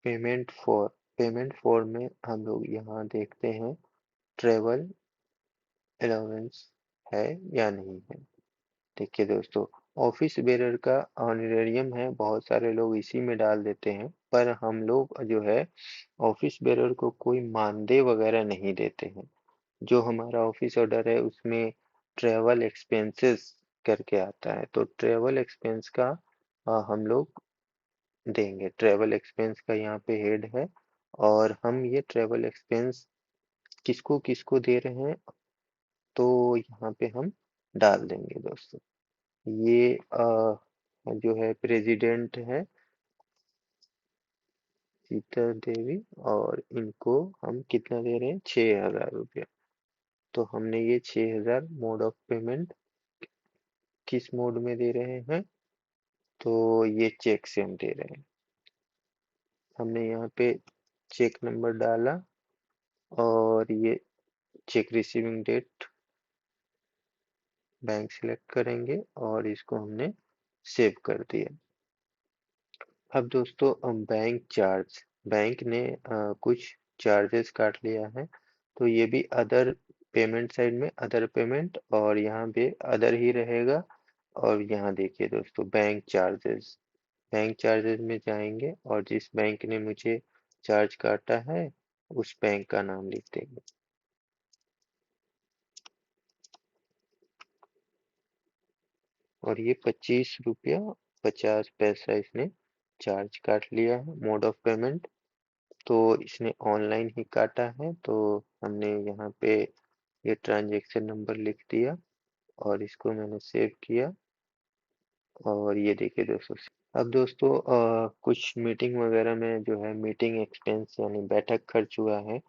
पेमेंट फॉर में हम लोग यहाँ देखते हैं ट्रेवल अलाउंस है या नहीं है। देखिए दोस्तों, ऑफिस बेरर का ऑनरेरियम है, बहुत सारे लोग इसी में डाल देते हैं, पर हम लोग जो है ऑफिस बेरर को कोई मानदेय वगैरह नहीं देते हैं। जो हमारा ऑफिस ऑर्डर है उसमें ट्रेवल एक्सपेंसेस करके आता है, तो ट्रेवल एक्सपेंस का हम लोग देंगे। ट्रेवल एक्सपेंस का यहाँ पे हेड है और हम ये ट्रेवल एक्सपेंस किसको किसको दे रहे हैं, तो यहाँ पे हम डाल देंगे दोस्तों। ये जो है प्रेसिडेंट है सीता देवी और इनको हम कितना दे रहे हैं 6,000 रुपया। तो हमने ये 6,000 मोड ऑफ पेमेंट किस मोड में दे रहे हैं, तो ये चेक से हम दे रहे हैं। हमने यहाँ पे चेक नंबर डाला और ये check receiving date bank select करेंगे और इसको हमने सेव कर दिया। अब दोस्तों बैंक ने कुछ चार्जेस काट लिया है, तो ये भी अदर पेमेंट साइड में अदर पेमेंट और यहाँ पे अदर ही रहेगा। और यहाँ देखिए दोस्तों बैंक चार्जेस में जाएंगे और जिस बैंक ने मुझे चार्ज काटा है उस बैंक का नाम लिख देंगे। और ये 25 रुपया 50 पैसा इसने चार्ज काट लिया है मोड ऑफ पेमेंट। तो इसने ऑनलाइन ही काटा है, तो हमने यहाँ पे ये ट्रांजैक्शन नंबर लिख दिया और इसको मैंने सेव किया। और ये देखिए दोस्तों, अब दोस्तों कुछ मीटिंग वगैरह में जो है मीटिंग एक्सपेंस यानी बैठक खर्च हुआ है,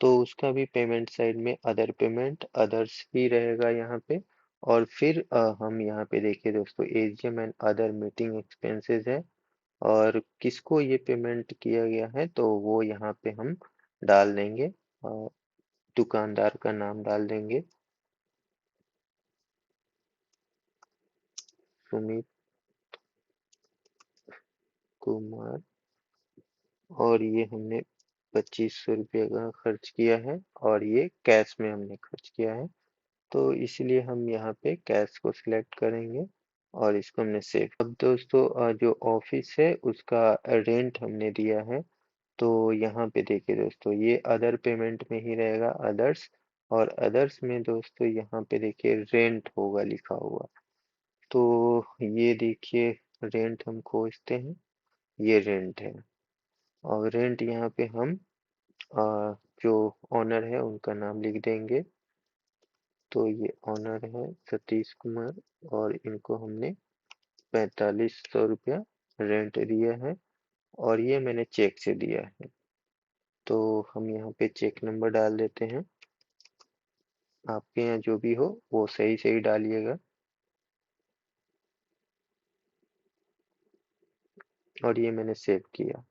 तो उसका भी पेमेंट साइड में अदर पेमेंट अदर्स ही रहेगा यहाँ पे। और फिर हम यहाँ पे देखिए दोस्तों AGM and other meeting expenses है और किसको ये पेमेंट किया गया है, तो वो यहाँ पे हम डाल देंगे। दुकानदार का नाम डाल देंगे, सुमित कुमार। और ये हमने 2500 रुपये का खर्च किया है और ये कैश में हमने खर्च किया है, तो इसलिए हम यहाँ पे कैश को सिलेक्ट करेंगे और इसको हमने सेव। अब दोस्तों जो ऑफिस है उसका रेंट हमने दिया है, तो यहाँ पे देखिए दोस्तों ये अदर पेमेंट में ही रहेगा अदर्स। और अदर्स में दोस्तों यहाँ पे देखिए रेंट होगा लिखा हुआ, तो ये देखिए रेंट हम खोजते हैं, ये रेंट है। और रेंट यहाँ पे हम जो ऑनर है उनका नाम लिख देंगे, तो ये ऑनर है सतीश कुमार और इनको हमने 4500 रुपया रेंट दिया है और ये मैंने चेक से दिया है। तो हम यहाँ पे चेक नंबर डाल देते हैं, आपके यहाँ जो भी हो वो सही सही डालिएगा। और ये मैंने सेव किया।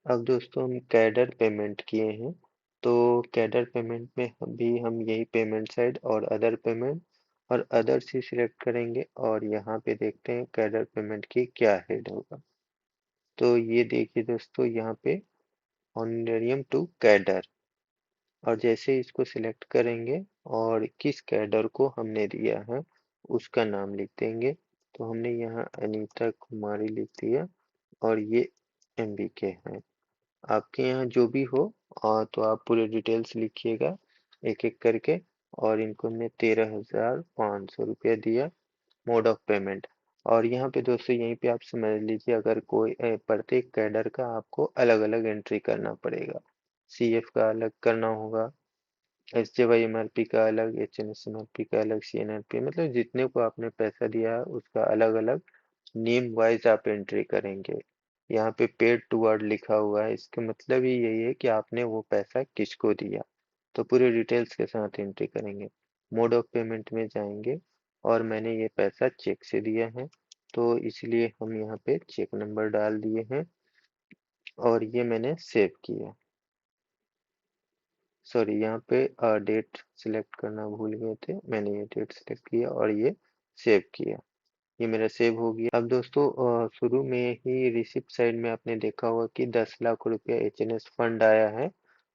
अब दोस्तों हम कैडर पेमेंट किए हैं, तो कैडर पेमेंट में भी हम यही पेमेंट साइड और अदर पेमेंट और अदर्स ही सिलेक्ट करेंगे और यहाँ पे देखते हैं कैडर पेमेंट की क्या हेड होगा। तो ये देखिए दोस्तों, यहाँ पे ऑनरेरियम टू कैडर, और जैसे इसको सिलेक्ट करेंगे और किस कैडर को हमने दिया है उसका नाम लिख देंगे। तो हमने यहाँ अनीता कुमारी लिख दिया और ये एमबीके है। आपके यहाँ जो भी हो, तो आप पूरे डिटेल्स लिखिएगा एक एक करके। और इनको हमने 13,500 रुपया दिया मोड ऑफ पेमेंट। और यहाँ पे दोस्तों यहीं पे आप समझ लीजिए, अगर कोई प्रत्येक कैडर का आपको अलग अलग एंट्री करना पड़ेगा। सीएफ का अलग करना होगा, SJY MRP का अलग, HNS MRP का अलग, CNRP मतलब जितने को आपने पैसा दिया है उसका अलग अलग नेम वाइज आप एंट्री करेंगे। यहाँ पे पेड टू वर्ड लिखा हुआ है, इसका मतलब ही यही है कि आपने वो पैसा किसको दिया। तो पूरे डिटेल्स के साथ एंट्री करेंगे। मोड ऑफ पेमेंट में जाएंगे और मैंने ये पैसा चेक से दिया है, तो इसलिए हम यहाँ पे चेक नंबर डाल दिए हैं और ये मैंने सेव किया। सॉरी, यहाँ पे डेट सिलेक्ट करना भूल गए थे, मैंने ये डेट सिलेक्ट किया और ये सेव किया। ये मेरा सेव हो गया। अब दोस्तों शुरू में ही रिसिप्ट साइड में आपने देखा होगा कि 10 लाख रुपया एचएनएस फंड आया है,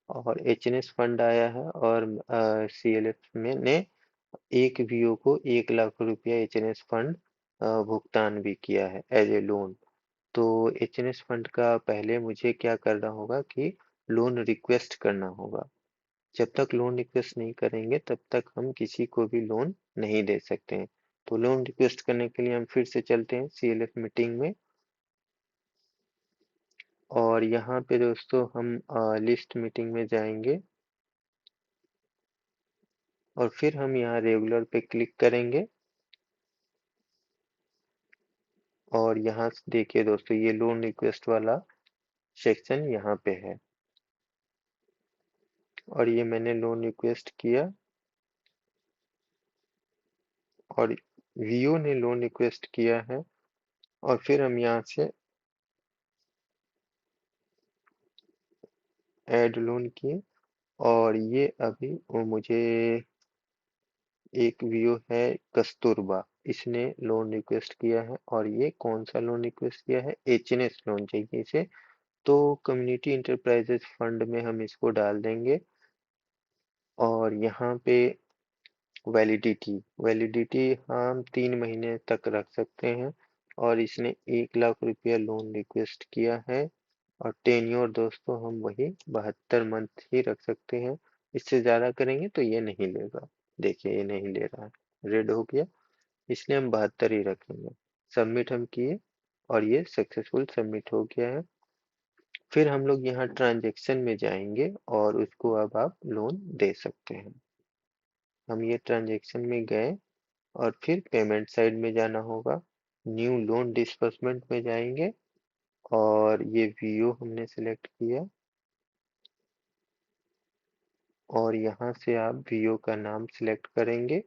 और एचएनएस फंड आया है और सीएलएफ में ने एक वीओ को 1 लाख रुपया एचएनएस फंड भुगतान भी किया है एज ए लोन। तो एचएनएस फंड का पहले मुझे क्या करना होगा कि लोन रिक्वेस्ट करना होगा। जब तक लोन रिक्वेस्ट नहीं करेंगे तब तक हम किसी को भी लोन नहीं दे सकते हैं। तो लोन रिक्वेस्ट करने के लिए हम फिर से चलते हैं सीएलएफ मीटिंग में, और यहाँ पे दोस्तों हम लिस्ट मीटिंग में जाएंगे और फिर हम यहाँ रेगुलर पे क्लिक करेंगे। और यहाँ से देखिए दोस्तों, ये लोन रिक्वेस्ट वाला सेक्शन यहाँ पे है और ये मैंने लोन रिक्वेस्ट किया और वीओ ने लोन रिक्वेस्ट किया है। और फिर हम यहाँ से ऐड लोन किए, और ये अभी वो मुझे एक वीओ है कस्तूरबा, इसने लोन रिक्वेस्ट किया है। और ये कौन सा लोन रिक्वेस्ट किया है, एचएनएस लोन चाहिए इसे। तो कम्युनिटी इंटरप्राइजेस फंड में हम इसको डाल देंगे। और यहाँ पे वैलिडिटी वैलिडिटी हम 3 महीने तक रख सकते हैं। और इसने 1 लाख रुपया लोन रिक्वेस्ट किया है। और टेन्योर दोस्तों हम वही 72 मंथ ही रख सकते हैं। इससे ज़्यादा करेंगे तो ये नहीं लेगा। देखिए ये नहीं ले रहा है, रेड हो गया, इसलिए हम 72 ही रखेंगे। सबमिट हम किए और ये सक्सेसफुल सबमिट हो गया है। फिर हम लोग यहाँ ट्रांजेक्शन में जाएंगे और उसको अब आप लोन दे सकते हैं। हम ये ट्रांजेक्शन में गए और फिर पेमेंट साइड में जाना होगा। न्यू लोन डिस्बर्समेंट में जाएंगे और ये वीओ हमने सेलेक्ट किया और यहाँ से आप वीओ का नाम सिलेक्ट करेंगे।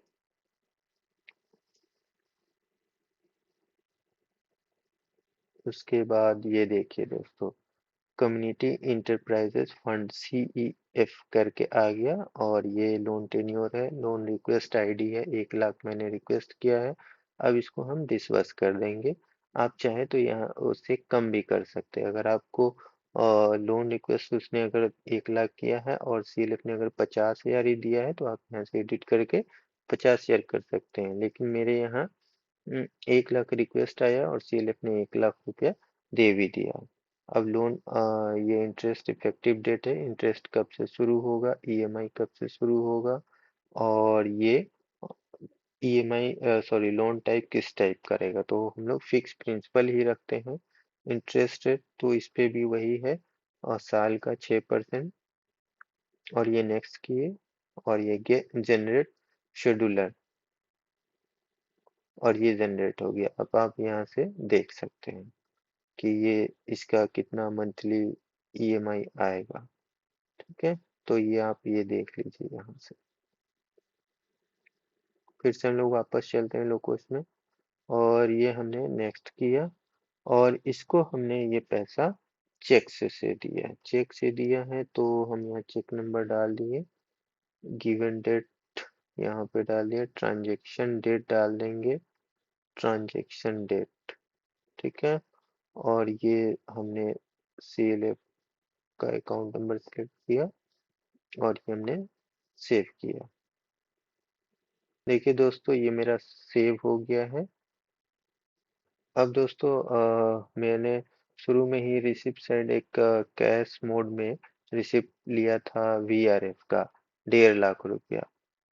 उसके बाद ये देखिए दोस्तों, कम्युनिटी इंटरप्राइजेस फंड CEF करके आ गया और ये लोन टेन्योर है, लोन रिक्वेस्ट आईडी है, 1 लाख मैंने रिक्वेस्ट किया है। अब इसको हम डिसबर्स कर देंगे। आप चाहे तो यहाँ उससे कम भी कर सकते हैं। अगर आपको लोन रिक्वेस्ट उसने अगर 1 लाख किया है और CLF ने अगर 50,000 ही दिया है, तो आप यहाँ से एडिट करके 50,000 कर सकते हैं। लेकिन मेरे यहाँ 1 लाख रिक्वेस्ट आया और CLF ने 1 लाख रुपया दे भी दिया। अब लोन ये इंटरेस्ट इफेक्टिव डेट है, इंटरेस्ट कब से शुरू होगा, ईएमआई कब से शुरू होगा, और ये ईएमआई सॉरी लोन टाइप किस टाइप करेगा। तो हम लोग फिक्स प्रिंसिपल ही रखते हैं। इंटरेस्ट रेट तो इस पे भी वही है, और साल का 6%। और ये नेक्स्ट किए और ये जनरेट शेड्यूलर, और ये जनरेट हो गया। अब आप यहाँ से देख सकते हैं कि ये इसका कितना मंथली ईएमआई आएगा। ठीक है, तो ये आप ये देख लीजिए यहाँ से। फिर से हम लोग वापस चलते हैं लोकोस में, और ये हमने नेक्स्ट किया और इसको हमने ये पैसा चेक से दिया है, चेक से दिया है तो हम यहाँ चेक नंबर डाल दिए, गिवन डेट यहाँ पे डाल दिया, ट्रांजेक्शन डेट डाल देंगे, ट्रांजेक्शन डेट, ठीक है। और ये हमने CLF का अकाउंट नंबर सेलेक्ट किया और ये हमने सेव किया। देखिए दोस्तों ये मेरा सेव हो गया है। अब दोस्तों मैंने शुरू में ही रिसिप्ट साइड एक कैश मोड में रिसिप्ट लिया था VRF का 1.5 लाख रुपया,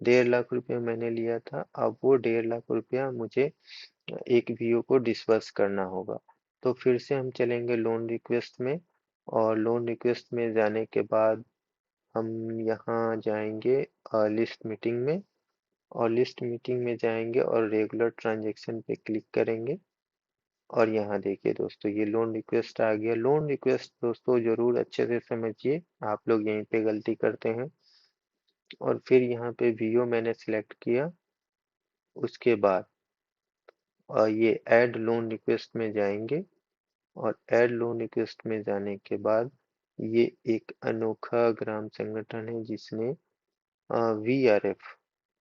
1.5 लाख रुपया मैंने लिया था। अब वो 1.5 लाख रुपया मुझे एक VO को डिसबर्स करना होगा। तो फिर से हम चलेंगे लोन रिक्वेस्ट में, और लोन रिक्वेस्ट में जाने के बाद हम यहाँ जाएंगे लिस्ट मीटिंग में, और लिस्ट मीटिंग में जाएंगे और रेगुलर ट्रांजेक्शन पे क्लिक करेंगे। और यहाँ देखिए दोस्तों ये लोन रिक्वेस्ट आ गया। लोन रिक्वेस्ट दोस्तों जरूर अच्छे से समझिए, आप लोग यहीं पे गलती करते हैं। और फिर यहाँ पे VO मैंने सिलेक्ट किया, उसके बाद ये ऐड लोन रिक्वेस्ट में जाएंगे, और ऐड लोन रिक्वेस्ट में जाने के बाद ये एक अनोखा ग्राम संगठन है जिसने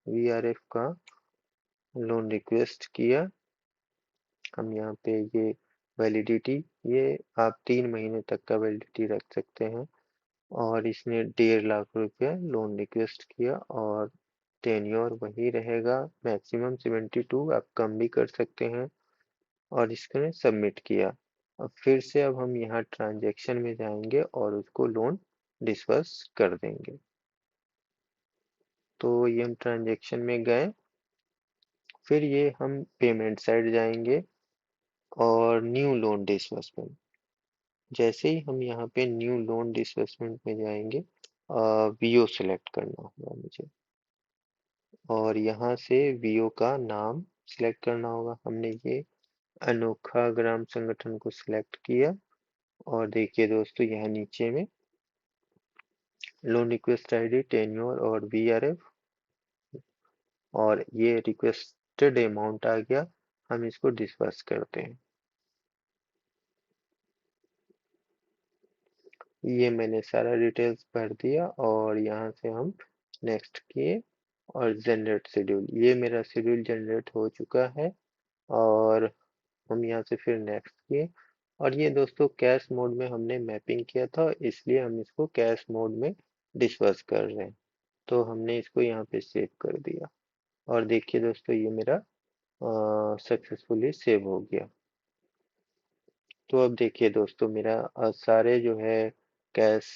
VRF का लोन रिक्वेस्ट किया। हम यहाँ पे ये वैलिडिटी, ये आप 3 महीने तक का वैलिडिटी रख सकते हैं। और इसने 1.5 लाख रुपया लोन रिक्वेस्ट किया, और टेन्योर वही रहेगा मैक्सिमम 72, आप कम भी कर सकते हैं। और इसने सबमिट किया। अब फिर से अब हम यहाँ ट्रांजेक्शन में जाएंगे और उसको लोन डिसबर्स कर देंगे। तो ये हम ट्रांजेक्शन में गए, फिर ये हम पेमेंट साइड जाएंगे और न्यू लोन डिसबर्समेंट। जैसे ही हम यहाँ पे न्यू लोन डिसबर्समेंट में जाएंगे, VO सेलेक्ट करना होगा मुझे, और यहाँ से VO का नाम सिलेक्ट करना होगा। हमने ये अनोखा ग्राम संगठन को सिलेक्ट किया, और देखिए दोस्तों यहाँ नीचे में लोन रिक्वेस्ट ID, टेन्योर और VRF, और ये रिक्वेस्टेड अमाउंट आ गया। हम इसको डिस्पर्स करते हैं। ये मैंने सारा डिटेल्स भर दिया, और यहाँ से हम नेक्स्ट किए और जनरेट शेड्यूल, ये मेरा शेड्यूल जनरेट हो चुका है। और हम यहाँ से फिर नेक्स्ट किए, और ये दोस्तों कैश मोड में हमने मैपिंग किया था, इसलिए हम इसको कैश मोड में डिस्पर्स कर रहे हैं। तो हमने इसको यहाँ पे सेव कर दिया, और देखिए दोस्तों ये मेरा सक्सेसफुली सेव हो गया। तो अब देखिए दोस्तों मेरा सारे जो है कैश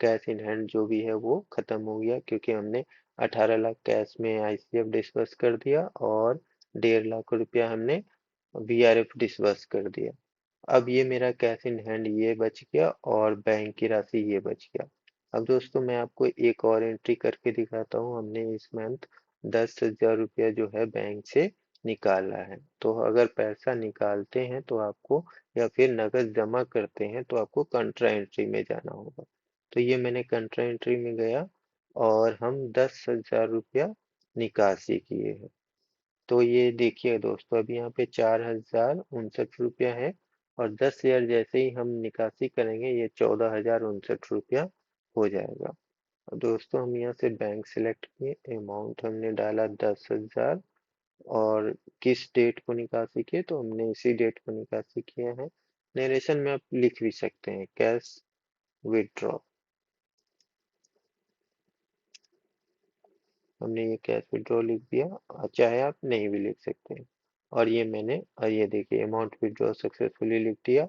कैश इन हैंड जो भी है वो खत्म हो गया, क्योंकि हमने 18 लाख कैश में ICF डिस्बर्स कर दिया, और 1.5 लाख रुपया हमने VRF डिस्बर्स कर दिया। अब ये मेरा कैश इन हैंड ये बच गया, और बैंक की राशि ये बच गया। अब दोस्तों मैं आपको एक और एंट्री करके दिखाता हूँ। हमने इस मंथ 10,000 रुपया जो है बैंक से निकाला है। तो अगर पैसा निकालते हैं तो आपको, या फिर नगद जमा करते हैं तो आपको कंट्रा एंट्री में जाना होगा। तो ये मैंने कंट्रा एंट्री में गया, और हम 10,000 रुपया निकासी किए हैं। तो ये देखिए दोस्तों अभी यहाँ पे 4,069 रुपया है, और 10,000 जैसे ही हम निकासी करेंगे ये 14,069 रुपया हो जाएगा। और दोस्तों हम यहाँ से बैंक सिलेक्ट किए, अमाउंट हमने डाला 10,000, और किस डेट को निकासी किए तो हमने इसी डेट को निकासी किया है। नरेशन में आप लिख भी सकते हैं कैश विदड्रॉ, हमने ये कैश विड्रॉ लिख दिया, चाहे आप नहीं भी लिख सकते हैं। और ये मैंने, और ये देखिए अमाउंट विड्रॉ सक्सेसफुली लिख दिया।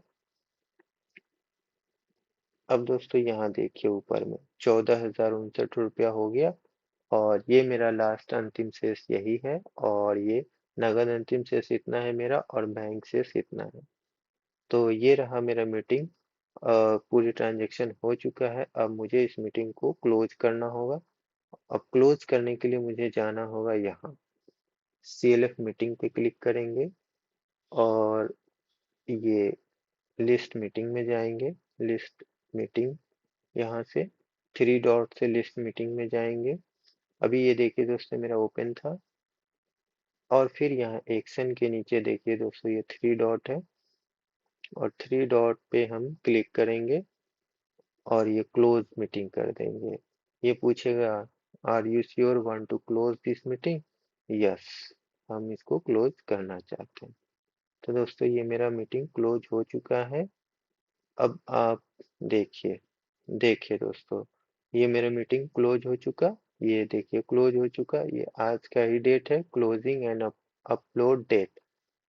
अब दोस्तों यहाँ देखिए ऊपर में 14,069 रुपया हो गया, और ये मेरा लास्ट अंतिम शेष यही है, और ये नगद अंतिम शेष इतना है मेरा, और बैंक शेष इतना है। तो ये रहा मेरा मीटिंग, पूरी ट्रांजेक्शन हो चुका है। अब मुझे इस मीटिंग को क्लोज करना होगा। अब क्लोज करने के लिए मुझे जाना होगा यहाँ CLF मीटिंग पे क्लिक करेंगे, और ये लिस्ट मीटिंग में जाएंगे, लिस्ट मीटिंग, यहाँ से 3 डॉट से लिस्ट मीटिंग में जाएंगे। अभी ये देखिए दोस्तों मेरा ओपन था, और फिर यहाँ एक्शन के नीचे देखिए दोस्तों ये 3 डॉट है, और थ्री डॉट पे हम क्लिक करेंगे और ये क्लोज मीटिंग कर देंगे। ये पूछेगा are you sure want to close this meeting? Yes, हम इसको क्लोज करना चाहते हैं। तो दोस्तों ये मेरा मीटिंग क्लोज हो चुका है। अब आप देखिए, देखिए दोस्तों, ये मेरा मीटिंग क्लोज हो चुका। ये देखिए क्लोज हो चुका। ये आज का ही डेट है, क्लोजिंग एंड अपलोड डेट,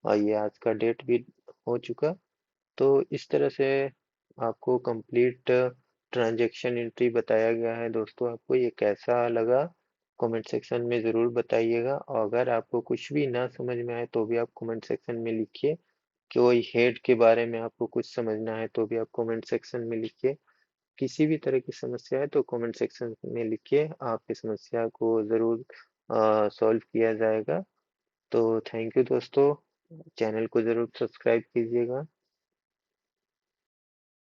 और ये आज का डेट भी हो चुका। तो इस तरह से आपको कंप्लीट ट्रांजैक्शन एंट्री बताया गया है। दोस्तों आपको ये कैसा लगा कमेंट सेक्शन में ज़रूर बताइएगा, और अगर आपको कुछ भी ना समझ में आए तो भी आप कमेंट सेक्शन में लिखिए। कोई हेड के बारे में आपको कुछ समझना है तो भी आप कमेंट सेक्शन में लिखिए। किसी भी तरह की समस्या है तो कमेंट सेक्शन में लिखिए, आपकी समस्या को ज़रूर सॉल्व किया जाएगा। तो थैंक यू दोस्तों, चैनल को ज़रूर सब्सक्राइब कीजिएगा।